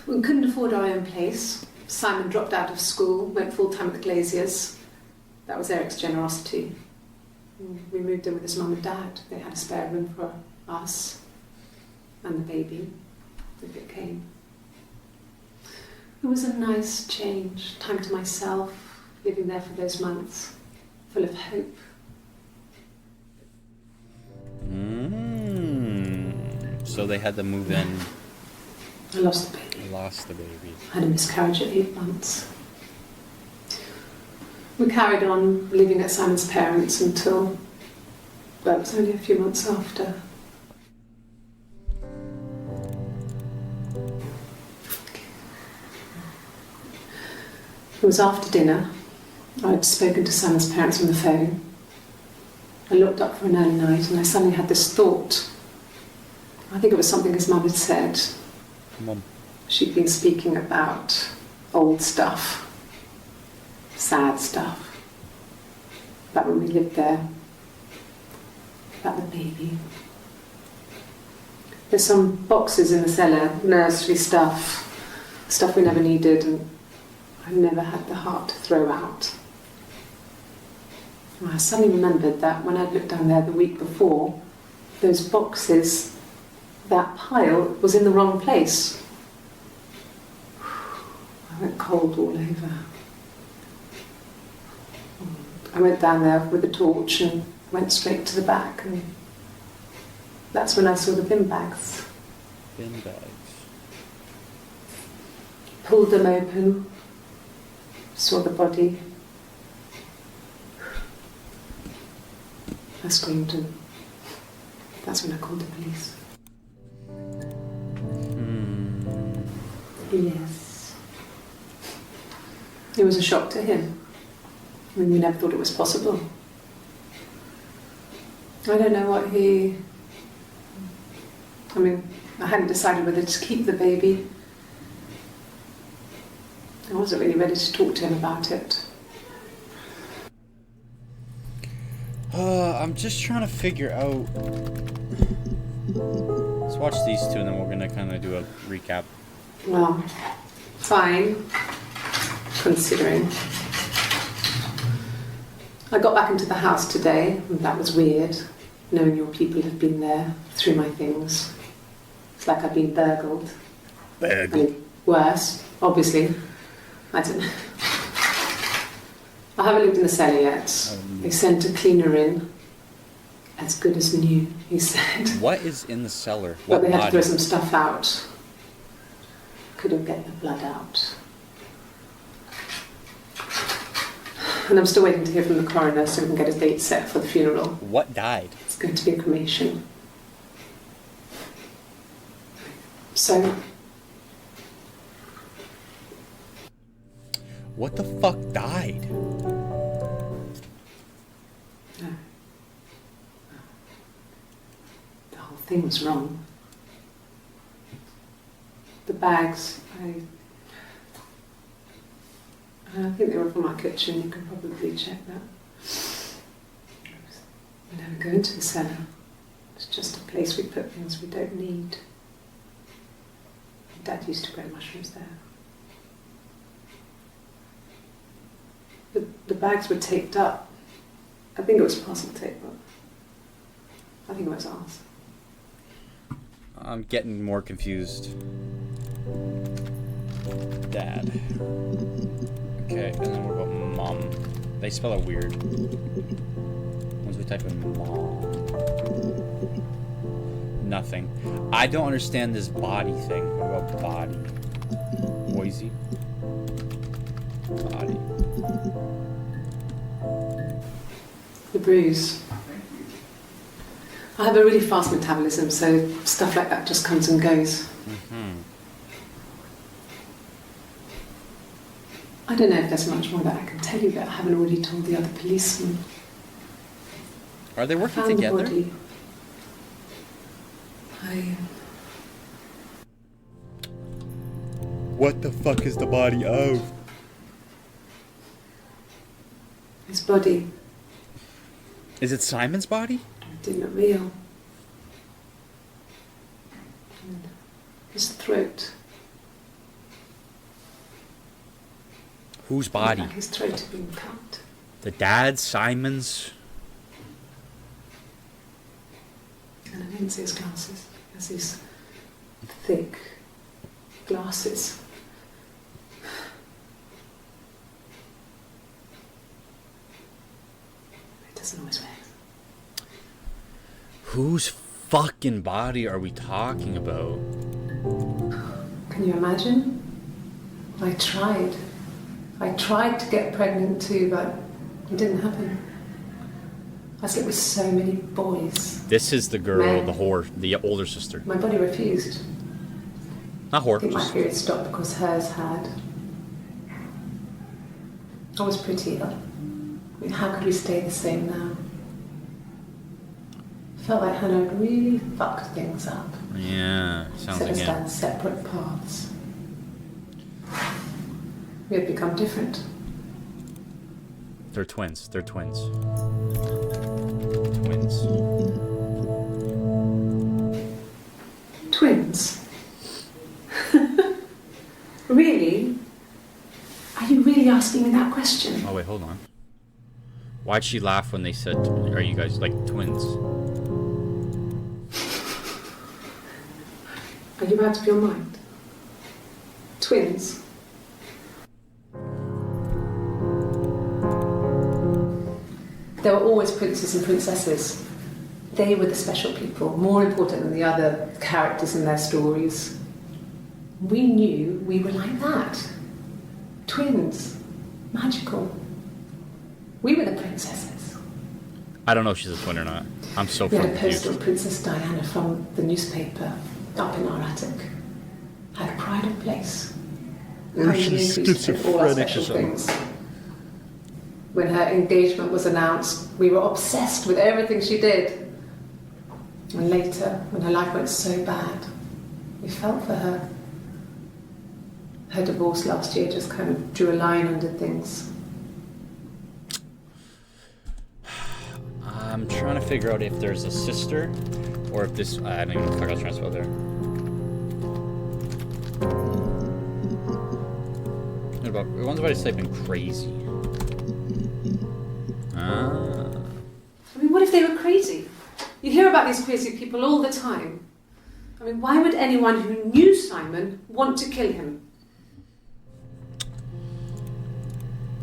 We couldn't afford our own place. Simon dropped out of school, went full-time with the Glaziers. That was Eric's generosity. We moved in with his mum and dad. They had a spare room for us and the baby, if it came. It was a nice change, time to myself, living there for those months, full of hope. So they had to move in. I lost the baby. Lost the baby. I had a miscarriage at 8 months. We carried on living at Simon's parents until, well, it was only a few months after. It was after dinner. I'd spoken to Simon's parents on the phone. I looked up for an early night and I suddenly had this thought. I think it was something his mum had said. Mum. She'd been speaking about old stuff, sad stuff, about when we lived there, about the baby. There's some boxes in the cellar, nursery stuff we never needed, and I never had the heart to throw out. And I suddenly remembered that when I'd looked down there the week before, those boxes, that pile was in the wrong place. I went cold all over. I went down there with a torch and went straight to the back, and that's when I saw the bin bags. Bin bags. Pulled them open, saw the body. I screamed, and that's when I called the police. Yes. It was a shock to him. I mean, we never thought it was possible. I don't know what he... I mean, I hadn't decided whether to keep the baby. I wasn't really ready to talk to him about it. I'm just trying to figure out... Let's watch these two and then we're gonna kind of do a recap. Well, fine, considering. I got back into the house today, and that was weird, knowing your people have been there through my things. It's like I've been burgled. I mean, worse, obviously. I don't know. I haven't lived in the cellar yet. They sent a cleaner in. As good as new, he said. What is in the cellar? But What they had to body? throw some stuff out. Couldn't get the blood out. And I'm still waiting to hear from the coroner so we can get a date set for the funeral. What died? It's going to be a cremation. So, What the fuck died? no. The whole thing was wrong. The bags, I think they were from our kitchen. You can probably check that. We never go into the cellar. It's just a place we put things we don't need. Dad used to grow mushrooms there. The bags were taped up. I think it was parcel tape, but I think it was ours. I'm getting more confused. Dad. Okay, and then what about mom? They spell it weird. Once we type in mom. Nothing. I don't understand this body thing. What about body? Boise? Body. The bruise. I have a really fast metabolism, so stuff like that just comes and goes. Mm-hmm. I don't know if there's much more that I can tell you that I haven't already told the other policemen. Are they I working found together? the body. What the fuck is the body of? His body Is it Simon's body? didn't look real. And his throat. Whose body? Like his throat had been cut. The dad, Simon's? And I didn't see his glasses. He has these thick glasses. He doesn't always wear them. Whose fucking body are we talking about? Can you imagine? I tried to get pregnant too, but It didn't happen. I slept with so many boys. This is the girl, Man. the whore, the older sister. My body refused. Not I whore. think my Just, period stopped because hers had. I was pretty ill. I mean, how could we stay the same now? Felt like Hannah had really fucked things up. yeah, sounds Set like us it. down separate paths. We had become different. They're twins. They're twins. Twins. Twins? Really? Are you really asking me that question? Oh wait, hold on. Why'd she laugh when they said, "Are you guys like twins?" Are you out of your mind? Twins? There were always princes and princesses. They were the special people, more important than the other characters in their stories. We knew we were like that. Twins. Magical. We were the princesses. I don't know if she's a twin or not. I'm so We had a confused. poster of Princess Diana from the newspaper up in our attic. Had a pride of place. Or Kindly she's increased in all our schizophrenic or special something. things. When her engagement was announced, we were obsessed with everything she did. And later, when her life went so bad, we felt for her. Her divorce last year just kind of drew a line under things. I'm trying to figure out if there's a sister or if this. I don't even know what the fuck I was trying to spell there. One's about to type in crazy. Ah. I mean, what if they were crazy? You hear about these crazy people all the time. I mean, why would anyone who knew Simon want to kill him?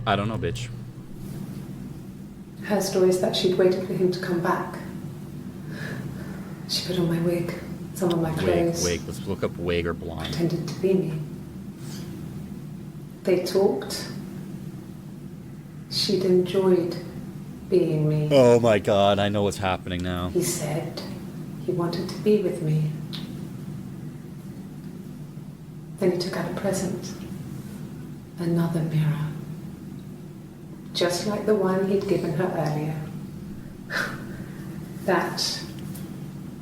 I don't know, bitch. Her story is that she'd waited for him to come back. She put on my wig, some of my Wig, clothes, wig. Let's look up wig or blonde. pretended to be me. They talked. She'd enjoyed being me. Oh my god, I know what's happening now. He said he wanted to be with me. Then he took out a present. Another mirror. Just like the one he'd given her earlier. That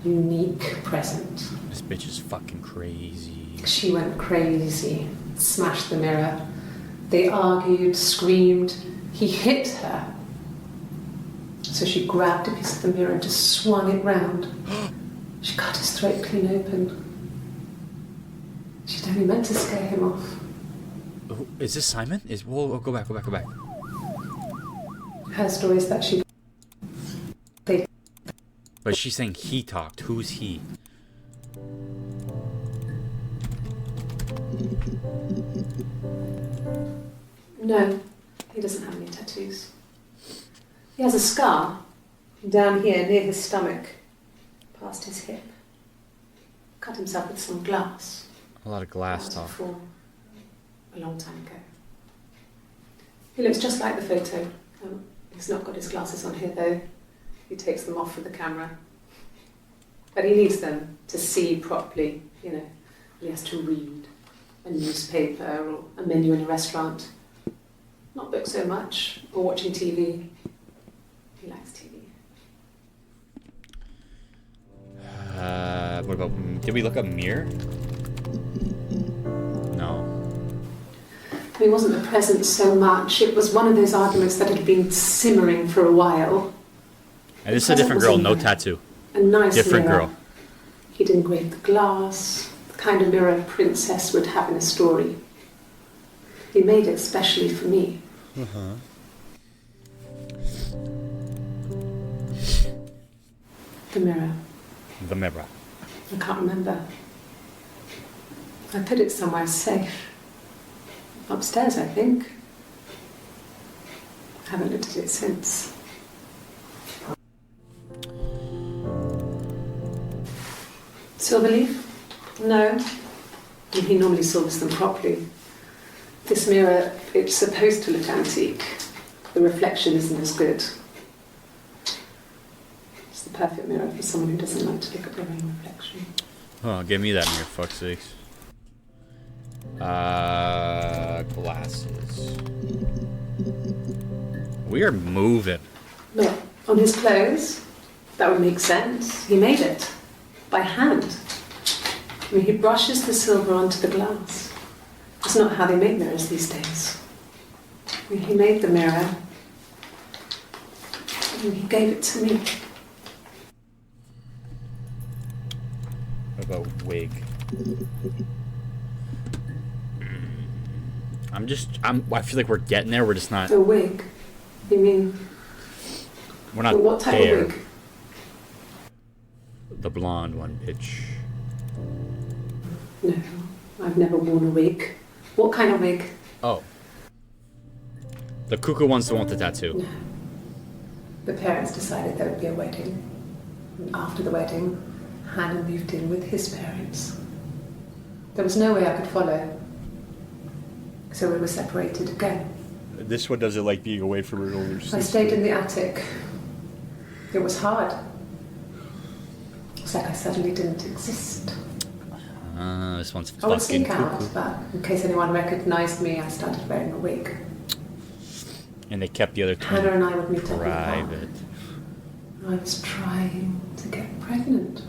unique present. This bitch is fucking crazy. She went crazy, smashed the mirror. They argued, screamed. He hit her. So she grabbed a piece of the mirror and just swung it round. She cut his throat clean open. She'd only meant to scare him off. Oh, is this Simon? Whoa, go back. Her story is that she... But she's saying he talked. Who's he? No, he doesn't have any tattoos. He has a scar down here near his stomach, past his hip. Cut himself with some glass. A lot of glass That talk. was before, a long time ago. He looks just like the photo. He's not got his glasses on here though. He takes them off for the camera. But he needs them to see properly, you know. He has to read a newspaper or a menu in a restaurant. Not books so much, or watching TV. He likes TV. What about... Did we look up mirror? No. He wasn't the present so much. It was one of those arguments that had been simmering for a while. And this is a different girl, no tattoo. A nice Different mirror. girl. He'd engraved the glass, the kind of mirror a princess would have in a story. He made it specially for me. The mirror. The mirror. I can't remember. I put it somewhere safe. Upstairs, I think. Haven't looked at it since. Silverleaf? No. He normally silvers them properly. This mirror, it's supposed to look antique, the reflection isn't as good. It's the perfect mirror for someone who doesn't like to look at their own reflection. Oh, give me that mirror, fuck's sakes. Glasses. We are moving. Look, on his clothes, that would make sense. He made it by hand. I mean, he brushes the silver onto the glass. It's not how they make mirrors these days. I mean, he made the mirror and he gave it to me. What about wig? I feel like we're getting there. We're just not. A wig? You mean? We're not But what type there. of wig? The blonde one, bitch. No, I've never worn a wig. What kind of wig? Oh. The cuckoo one's the one with the tattoo. No. The parents decided there would be a wedding. And after the wedding, Hannah moved in with his parents. There was no way I could follow. So we were separated again. This one doesn't like being away from her older sister. I stayed in the attic. It was hard. It's like I suddenly didn't exist. This one's I would fucking sneak out, cuckoo. but in case anyone recognized me, I started wearing a wig. And they kept the other two Hannah and I would meet up in the park. private. I was trying to get pregnant.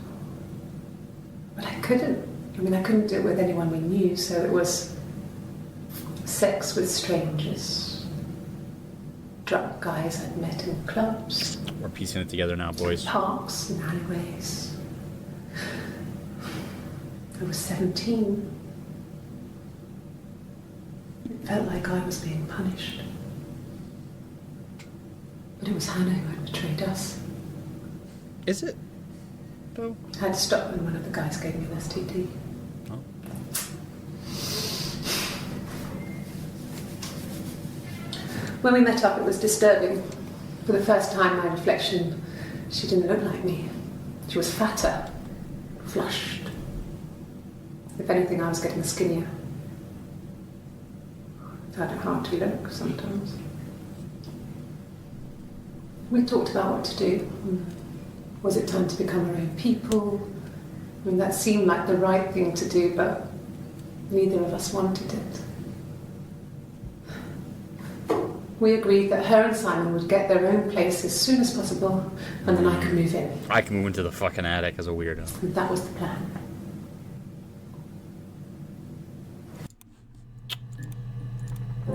But I couldn't. I mean, I couldn't do it with anyone we knew, so it was sex with strangers. Drunk guys I'd met in clubs, We're piecing it together now, boys. parks and alleyways. I was 17. It felt like I was being punished. But it was Hannah who had betrayed us. Is it? Though? I had to stop when one of the guys gave me an STD. Oh. When we met up, it was disturbing. For the first time, my reflection, she didn't look like me. She was fatter, flushed. If anything, I was getting skinnier. I found it hard to look sometimes. We talked about what to do. Was it time to become our own people? I mean, that seemed like the right thing to do, but neither of us wanted it. We agreed that her and Simon would get their own place as soon as possible, and then I could move in. I can move into the fucking attic as a weirdo. And that was the plan.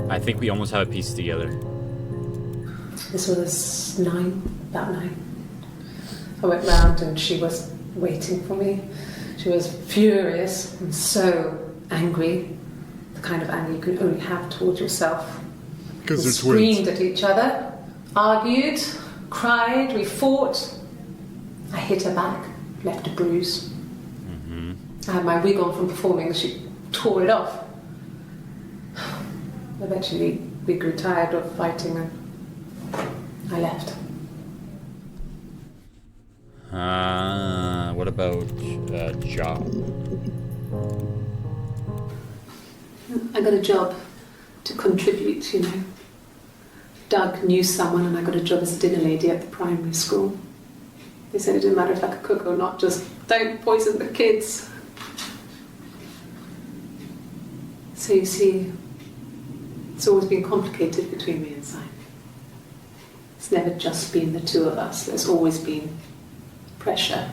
I think we almost have it pieced together. This was about 9. I went round and she was waiting for me. She was furious and so angry. The kind of anger you can only have towards yourself. Because We they're screamed twins. at each other, argued, cried, we fought. I hit her back, left a bruise. I had my wig on from performing and she tore it off. Eventually, we grew tired of fighting and I left. What about job? I got a job to contribute, you know. Doug knew someone and I got a job as a dinner lady at the primary school. They said it didn't matter if I could cook or not, just don't poison the kids. So you see, it's always been complicated between me and Simon. It's never just been the two of us, there's always been pressure.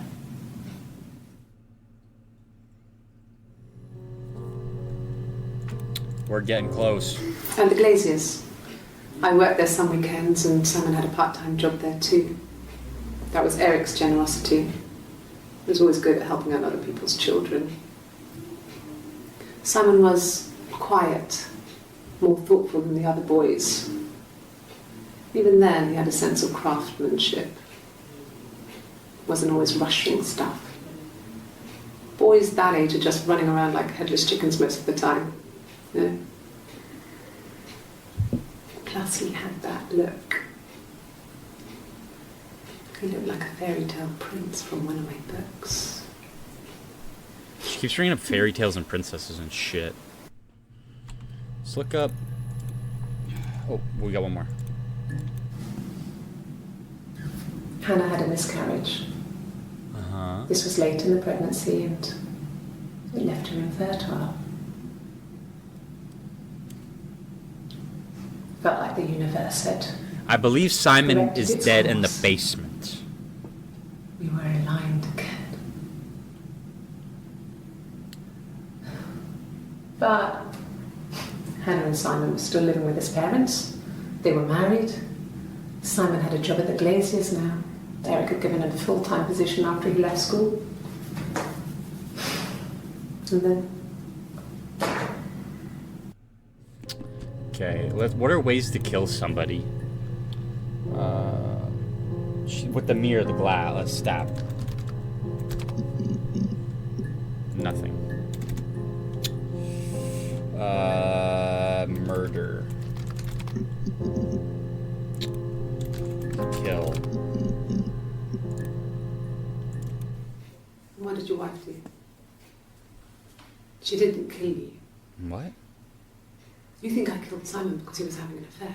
We're getting close. And the Glaziers. I worked there some weekends and Simon had a part-time job there too. That was Eric's generosity. He was always good at helping out other people's children. Simon was quiet, more thoughtful than the other boys. Even then, he had a sense of craftsmanship. Wasn't always rushing stuff. Boys that age are just running around like headless chickens most of the time. You know? Plus, he had that look. He looked like a fairy tale prince from one of my books. She keeps bringing up fairy tales and princesses and shit. Let's look up... Oh, we got one more. Hannah had a miscarriage. Uh-huh. This was late in the pregnancy and it left her infertile. Felt like the universe said, I believe Simon corrected is its dead in the course. basement. We were aligned again. But Hannah and Simon were still living with his parents. They were married. Simon had a job at the Glaziers now. Eric had given him a full-time position after he left school. And then Okay, what are ways to kill somebody? With the mirror, the glass, let's stab. Nothing. Murder. Kill. what did your wife do? She didn't kill you. What? You think I killed Simon because he was having an affair?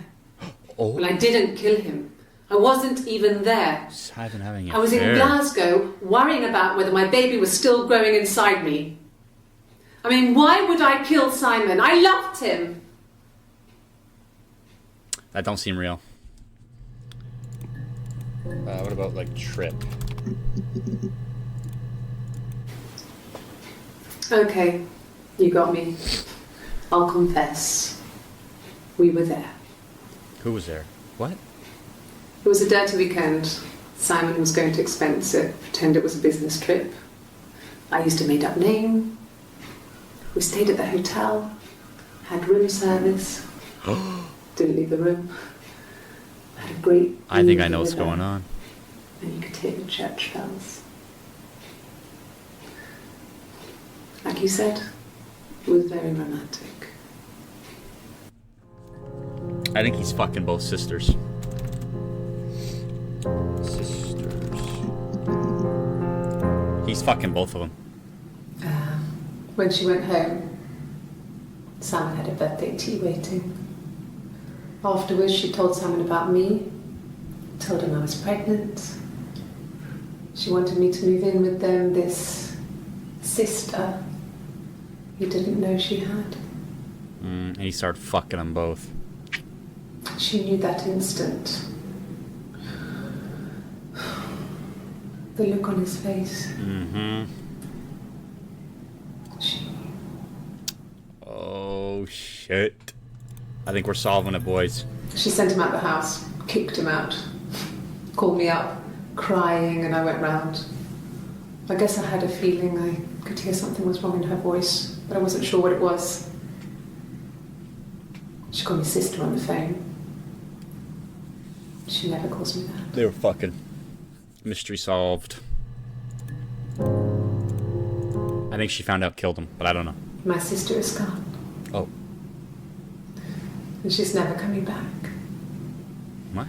Oh, Well, I didn't kill him. I wasn't even there. Simon having an I was in affair. Glasgow worrying about whether my baby was still growing inside me. I mean, why would I kill Simon? I loved him. That don't seem real. What about like Trip? Okay, you got me. I'll confess. We were there. Who was there? What? It was a dirty weekend. Simon was going to expense it, pretend it was a business trip. I used a made-up name. We stayed at the hotel, had room service. Didn't leave the room. Had a great. I think I meal know what's with her, going on. And you could hear the church bells. Like you said, it was very romantic. I think he's fucking both sisters. He's fucking both of them. When she went home, Simon had a birthday tea waiting. Afterwards, she told Simon about me, told him I was pregnant. She wanted me to move in with them, this sister he didn't know she had. And he started fucking them both. She knew that instant. The look on his face. Mm-hmm. She knew. Oh, shit. I think we're solving it, boys. She sent him out the house, kicked him out, called me up, crying, and I went round. I guess I had a feeling I could hear something was wrong in her voice, but I wasn't sure what it was. She called me sister on the phone. She never calls me that. They were fucking. Mystery solved. I think she found out, killed him, but I don't know. My sister is gone, Oh. and she's never coming back. What?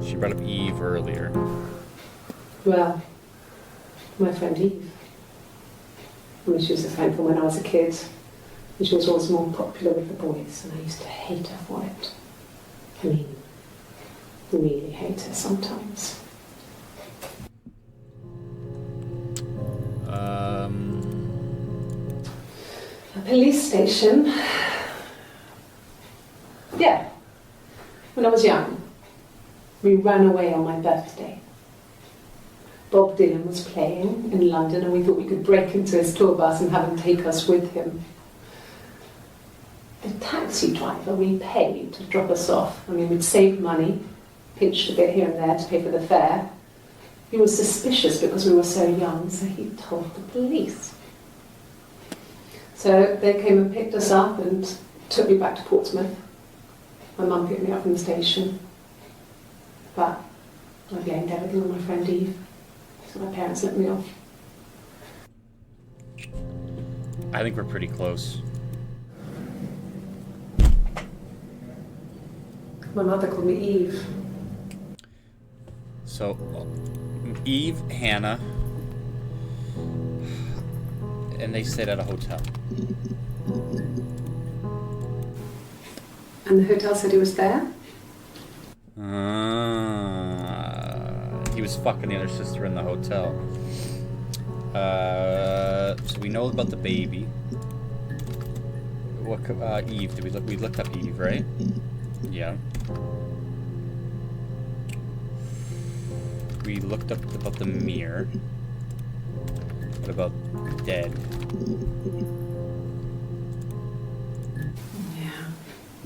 She brought up Eve earlier. Well, my friend Eve. I mean, she was a friend from when I was a kid. And she was always more popular with the boys, and I used to hate her for it. I mean, really hate her sometimes. A police station. Yeah. When I was young, we ran away on my birthday. Bob Dylan was playing in London, and we thought we could break into his tour bus and have him take us with him. The taxi driver we paid to drop us off, I mean, we'd saved money, pinched a bit here and there to pay for the fare. He was suspicious because we were so young, so he told the police. So they came and picked us up and took me back to Portsmouth. My mum picked me up from the station. But I blamed everything on my friend Eve. So my parents let me off. I think we're pretty close. My mother called me Eve. So, Eve, Hannah, And they stayed at a hotel. And the hotel said he was there? He was fucking the other sister in the hotel. So we know about the baby. What? Eve? Did we look? We looked up Eve, right? Yeah. We looked up about the mirror. What about dead?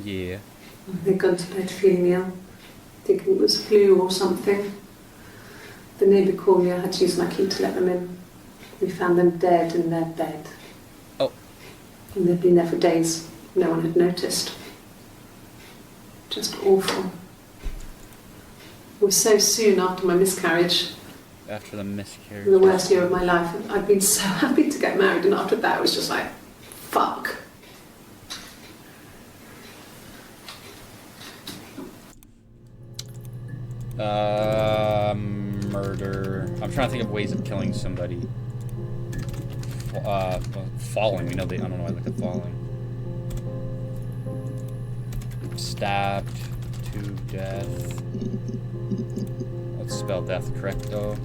Yeah. They'd gone to bed feeling ill, thinking it was flu or something. The neighbour called me, I had to use my key to let them in. We found them dead in their bed. Oh. And they'd been there for days. No one had noticed. Just awful. It was so soon after my miscarriage. After the miscarriage. The worst year of my life. I'd been so happy to get married, and after that it was just like, fuck. Murder. I'm trying to think of ways of killing somebody. Falling. We know they. I don't know why I look at falling. Stabbed to death. Let's spell death correct though.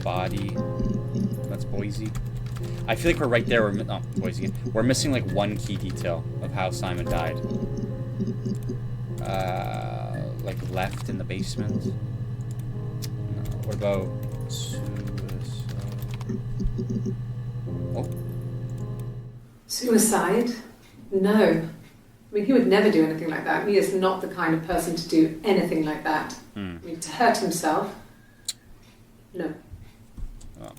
Body. That's Boise. I feel like we're right there. Boise again. We're missing like one key detail of how Simon died. Like left in the basement. No. What about suicide? Oh. Suicide? No. I mean, he would never do anything like that. He is not the kind of person to do anything like that. I mean, to hurt himself? No. Oh.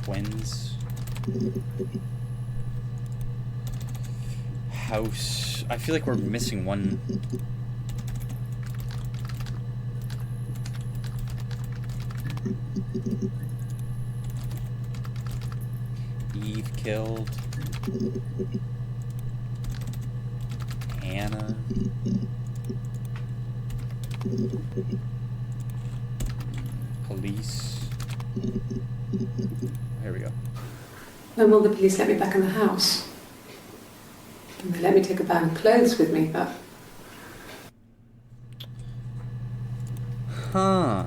Twins. House. I feel like we're missing one. Eve killed. Hannah. Police. Here we go. When will the police let me back in the house? And they let me take a bag of clothes with me, but... Huh.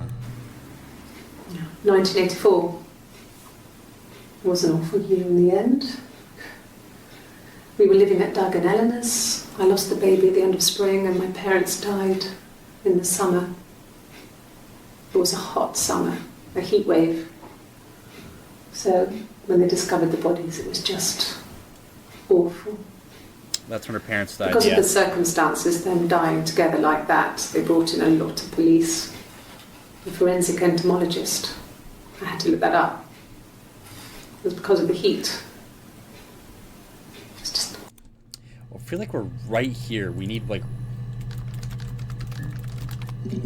1984 was an awful year in the end. We were living at Doug and Eleanor's. I lost the baby at the end of spring and my parents died in the summer. It was a hot summer, a heat wave. So when they discovered the bodies, it was just awful. That's when her parents died, Because yeah. of the circumstances, them dying together like that, they brought in a lot of police. A forensic entomologist. I had to look that up. It was because of the heat. It's just... I feel like we're right here. We need, like...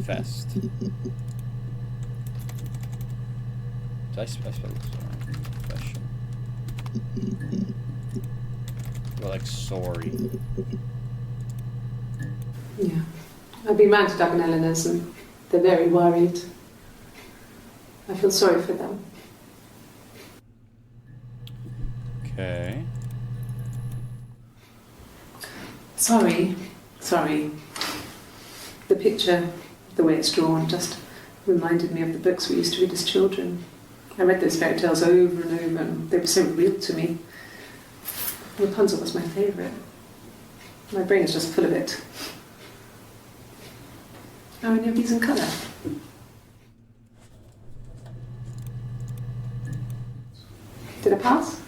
Fest. Did I spell this wrong? Confession. Well, like, sorry. Yeah. I've been round to Doug and Eleanor's and they're very worried. I feel sorry for them. Okay. Sorry. The picture, the way it's drawn, just reminded me of the books we used to read as children. I read those fairy tales over and over and they were so real to me. Rapunzel was my favourite. My brain is just full of it. How many of these in colour? Did I pass?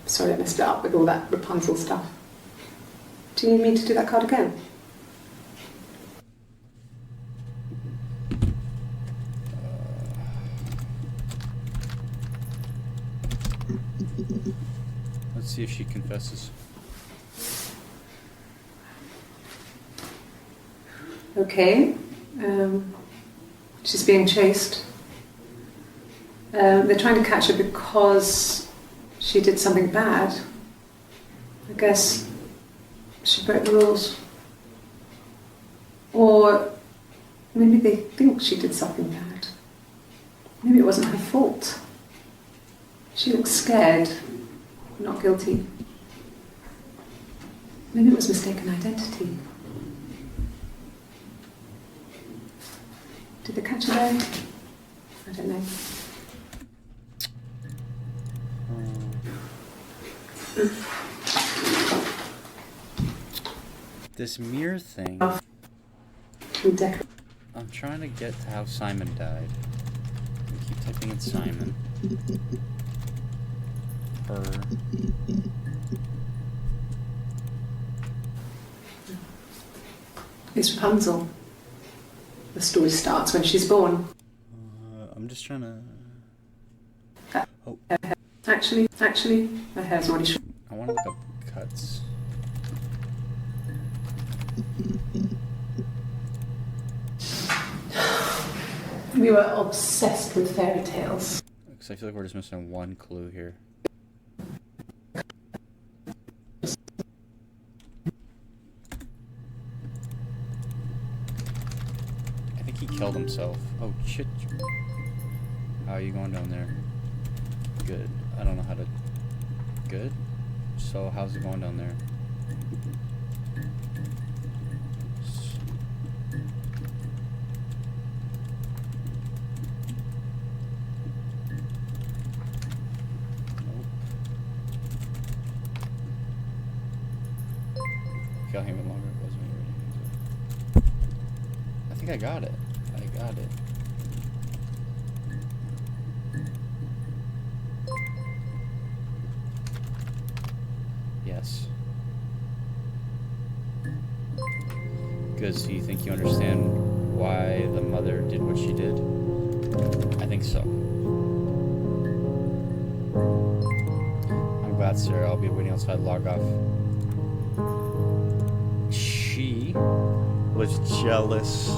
Sorry, I messed it up with all that Rapunzel stuff. Do you need me to do that card again? Let's see if she confesses. Okay. She's being chased. They're trying to catch her because she did something bad. I guess she broke the rules. Or Maybe they think she did something bad. Maybe it wasn't her fault. She looks scared, not guilty. Maybe it was mistaken identity. Did they catch her there? I don't know. This mirror thing. I'm trying to get to how Simon died. I keep typing in Simon. Her. It's Rapunzel. The story starts when she's born. I'm just trying to. Oh. Actually, her hair's already short. I want to look up cuts. We were obsessed with fairy tales. Because I feel like we're just missing one clue here. I think he killed himself. Oh shit. How are you going down there? Good. I don't know how to... Good? So how's it going down there? Got him longer it was when you were reading. I think I got it. I got it. Yes. Good, so you think you understand why the mother did what she did? I think so. I'm glad, sir. I'll be waiting outside. Log off. She was jealous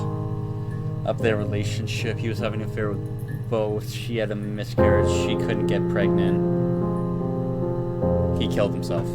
of their relationship. He was having an affair with both. She had a miscarriage. She couldn't get pregnant. He killed himself.